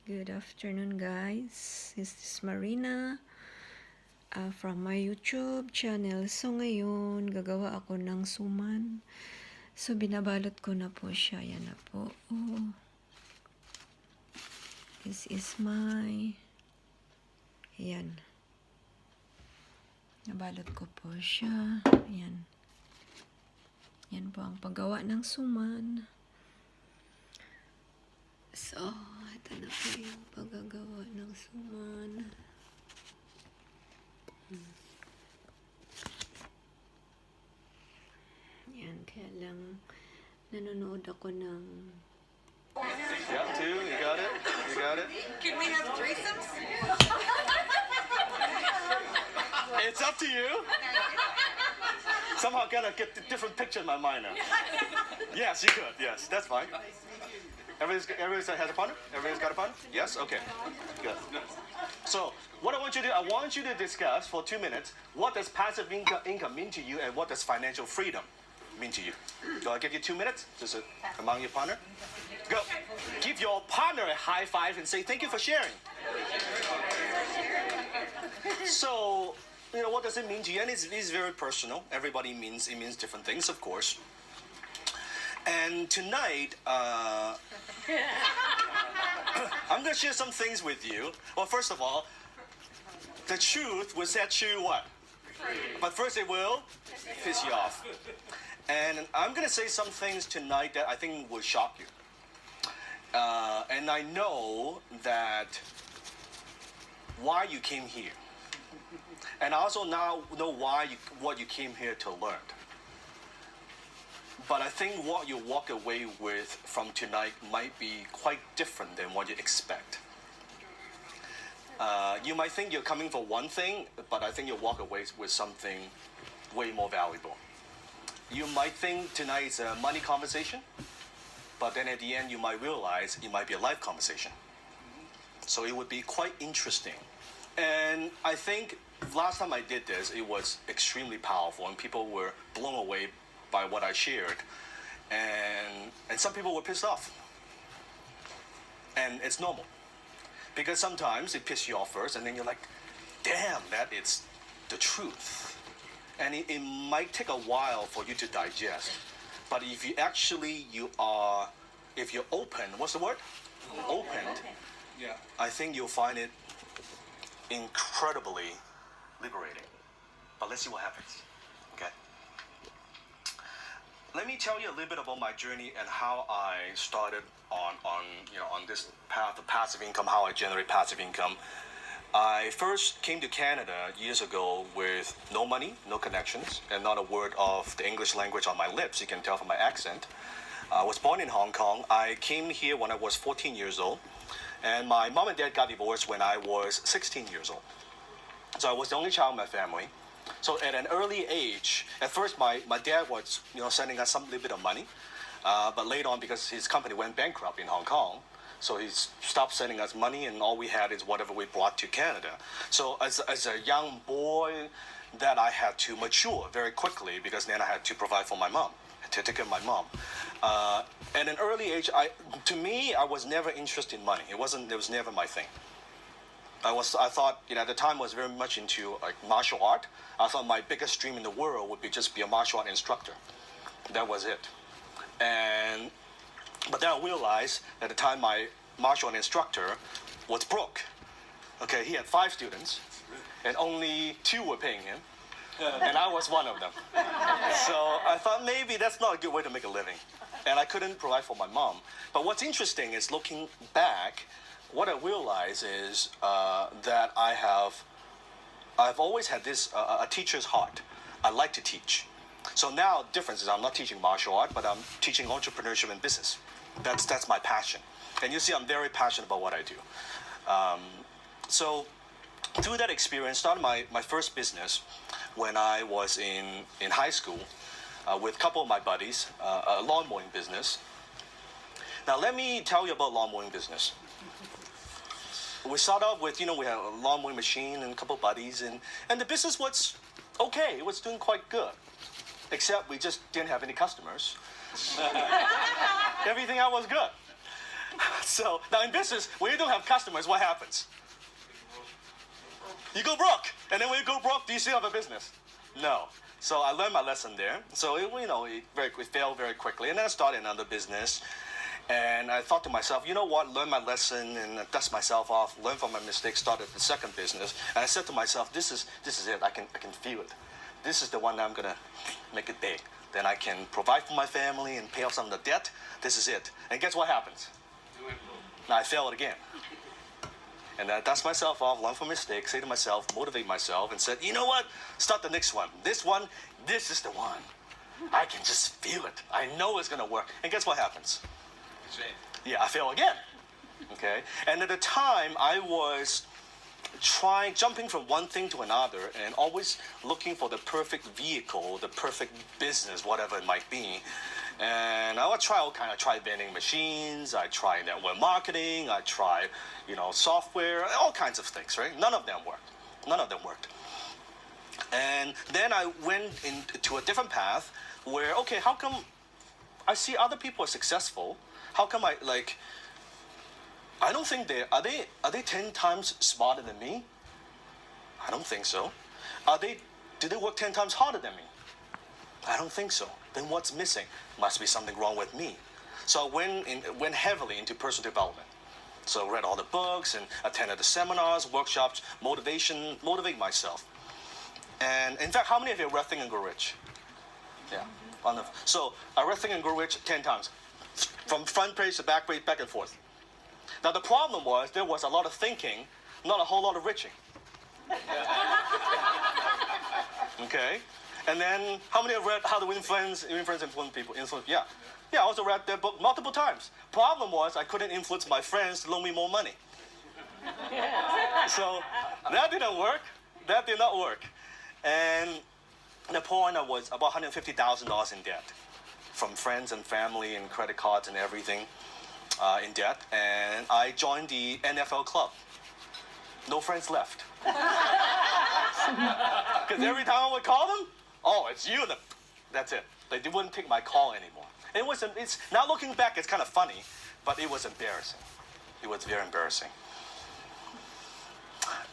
Good afternoon, guys. This is Marina from my YouTube channel. So ngayon, gagawa ako ng suman. So binabalot ko na po siya. Yan na po. Oh. This is my... Ayan. Nabalot ko po siya. Ayan. Yan po ang paggawa ng suman. So, ito na po yung paggagawa ng suman. Yan, kaya lang nanonood ako ng... Yeah, two, you got it? You got it? Can we have threesomes? It's up to you. Somehow gotta get a different picture in my mind now. Yes, you could. Yes, that's fine. Everybody's has a partner? Everybody's got a partner? Yes? Okay. Good. So, what I want you to do, I want you to discuss for 2 minutes what does passive income mean to you and what does financial freedom mean to you. So I'll give you 2 minutes, just among your partner. Go. Give your partner a high five and say thank you for sharing. So, what does it mean to you? And it's very personal. Everybody means different things, of course. And tonight, I'm going to share some things with you. Well, first of all, the truth will set you what? But first it will piss you off. And I'm going to say some things tonight that I think will shock you. And I know that why you came here. And I also now know what you came here to learn. But I think what you walk away with from tonight might be quite different than what you expect. You might think you're coming for one thing, but I think you'll walk away with something way more valuable. You might think tonight is a money conversation, but then at the end you might realize it might be a life conversation. So it would be quite interesting. And I think last time I did this, it was extremely powerful and people were blown away by what I shared. And some people were pissed off. And it's normal. Because sometimes it pisses you off first and then you're like, damn, that is the truth. And it might take a while for you to digest. But if you actually, if you're open, what's the word? Opened. Yeah. I think you'll find it incredibly liberating. But let's see what happens. Okay? Let me tell you a little bit about my journey and how I started on this path of passive income, how I generate passive income. I first came to Canada years ago with no money, no connections, and not a word of the English language on my lips. You can tell from my accent. I was born in Hong Kong. I came here when I was 14 years old, and my mom and dad got divorced when I was 16 years old. So I was the only child in my family. So at an early age, at first my dad was sending us some little bit of money, but later on because his company went bankrupt in Hong Kong, so he stopped sending us money, and all we had is whatever we brought to Canada. So as a young boy, that I had to mature very quickly because then I had to provide for my mom, to take care of my mom. At an early age, to me, I was never interested in money. It was never my thing. I thought, at the time I was very much into martial art. I thought my biggest dream in the world would be just be a martial art instructor. That was it. But then I realized at the time my martial art instructor was broke. Okay, he had 5 students, and only 2 were paying him, and I was one of them. So I thought maybe that's not a good way to make a living, and I couldn't provide for my mom. But what's interesting is looking back, what I realize is that I've always had this a teacher's heart. I like to teach. So now the difference is I'm not teaching martial art, but I'm teaching entrepreneurship and business. That's my passion. And you see, I'm very passionate about what I do. So through that experience, started my first business when I was in high school with a couple of my buddies, a lawn mowing business. Now let me tell you about lawn mowing business. We started off with, we had a lawn mowing machine and a couple of buddies, and the business was okay. It was doing quite good, except we just didn't have any customers. Everything else was good. So now in business, when you don't have customers, what happens? You go broke. And then when you go broke, do you still have a business? No. So I learned my lesson there. So it failed very quickly. And then I started another business. And I thought to myself, you know what? Learn my lesson and dust myself off. Learn from my mistakes. Started the second business. And I said to myself, this is it. I can feel it. This is the one that I'm gonna make it big. Then I can provide for my family and pay off some of the debt. This is it. And guess what happens? Now I failed again. And I dust myself off, learn from mistakes, say to myself, motivate myself, and said, you know what? Start the next one. This is the one. I can just feel it. I know it's gonna work. And guess what happens? Yeah, I fail again. Okay? And at the time, I was jumping from one thing to another and always looking for the perfect vehicle, the perfect business, whatever it might be. And I would try all kind. I tried vending machines. I tried network marketing. I tried, software, all kinds of things. Right? None of them worked. None of them worked. And then I went into a different path where, okay, how come I see other people are successful? How come I don't think are they 10 times smarter than me? I don't think so. Do they work 10 times harder than me? I don't think so. Then what's missing? Must be something wrong with me. So I went heavily into personal development. So I read all the books and attended the seminars, workshops, motivate myself. And in fact, how many of you read Think and Grow Rich? Yeah. So I read Think and Grow Rich 10 times. From front page to back page, back and forth. Now the problem was there was a lot of thinking, not a whole lot of riching. Okay? And then, how many have read How to Influence People? Yeah. Yeah, I also read that book multiple times. Problem was, I couldn't influence my friends to loan me more money. So, that didn't work. That did not work. And at the point, I was about $150,000 in debt. From friends and family and credit cards and everything in debt. And I joined the NFL club. No friends left. Because every time I would call them, oh, it's you. That's it. They wouldn't take my call anymore. It's now looking back, it's kind of funny, but it was embarrassing. It was very embarrassing.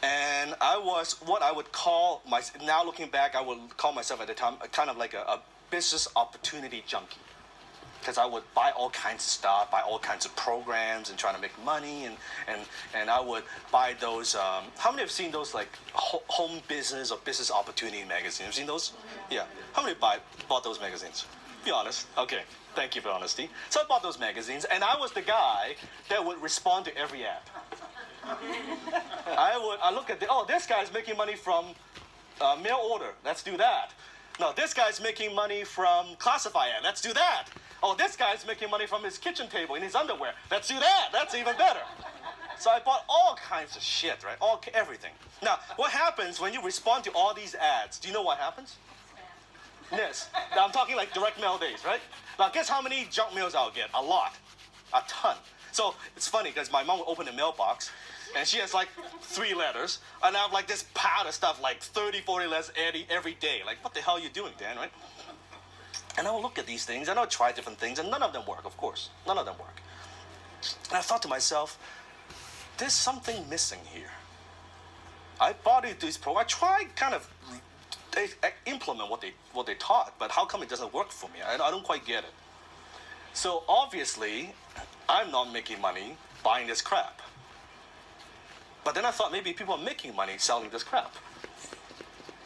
And I was what I would call now looking back, I would call myself at the time kind of like a business opportunity junkie. Because I would buy all kinds of stuff, buy all kinds of programs and trying to make money. And I would buy those, how many have seen those like home business or business opportunity magazines? Have you seen those? Yeah. How many bought those magazines? Be honest. Okay. Thank you for honesty. So I bought those magazines and I was the guy that would respond to every ad. I look at this guy's making money from mail order. Let's do that. No, this guy's making money from classify ad. Let's do that. Oh, this guy's making money from his kitchen table in his underwear. Let's do that. That's even better. So I bought all kinds of shit, right? Everything. Now, what happens when you respond to all these ads? Do you know what happens? Yes. Now, I'm talking like direct mail days, right? Now, guess how many junk mails I'll get? A lot. A ton. So it's funny because my mom would open the mailbox and she has like 3 letters and I have like this pile of stuff, like 30, 40 letters every day. Like, what the hell are you doing, Dan, right? And I would look at these things and I would try different things and none of them work, of course. None of them work. And I thought to myself, there's something missing here. I bought into this program. I tried kind of implement what they taught, but how come it doesn't work for me? I don't quite get it. So obviously, I'm not making money buying this crap. But then I thought maybe people are making money selling this crap.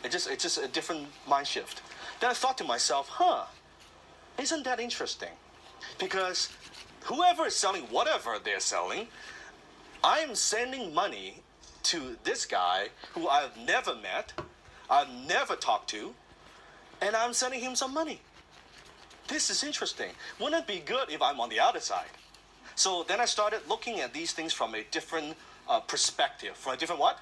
It's just a different mind shift. Then I thought to myself, isn't that interesting? Because whoever is selling whatever they're selling, I'm sending money to this guy who I've never met, I've never talked to, and I'm sending him some money. This is interesting. Wouldn't it be good if I'm on the other side? So then I started looking at these things from a different perspective. From a different what?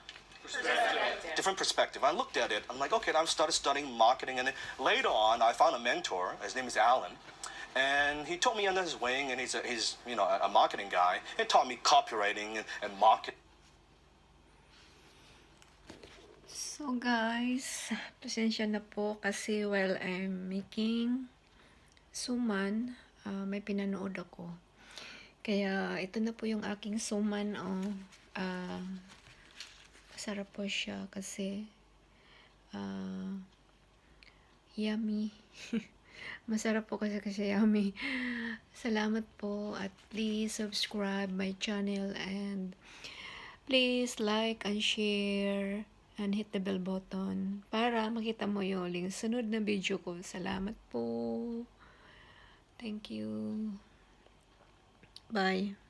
Different perspective. I looked at it. I'm like, okay, I started studying marketing. And then later on, I found a mentor. His name is Alan. And he took me under his wing, and he's a marketing guy. He taught me copywriting and marketing. So guys, pasensya na po kasi while I'm making suman, may pinanood ako. Kaya ito na po yung aking suman, oh. Masarap po siya kasi yummy. Masarap po kasi yummy. Salamat po at please subscribe my channel and please like and share and hit the bell button para makita mo yung uling sunod na video ko. Salamat po. Thank you. Bye.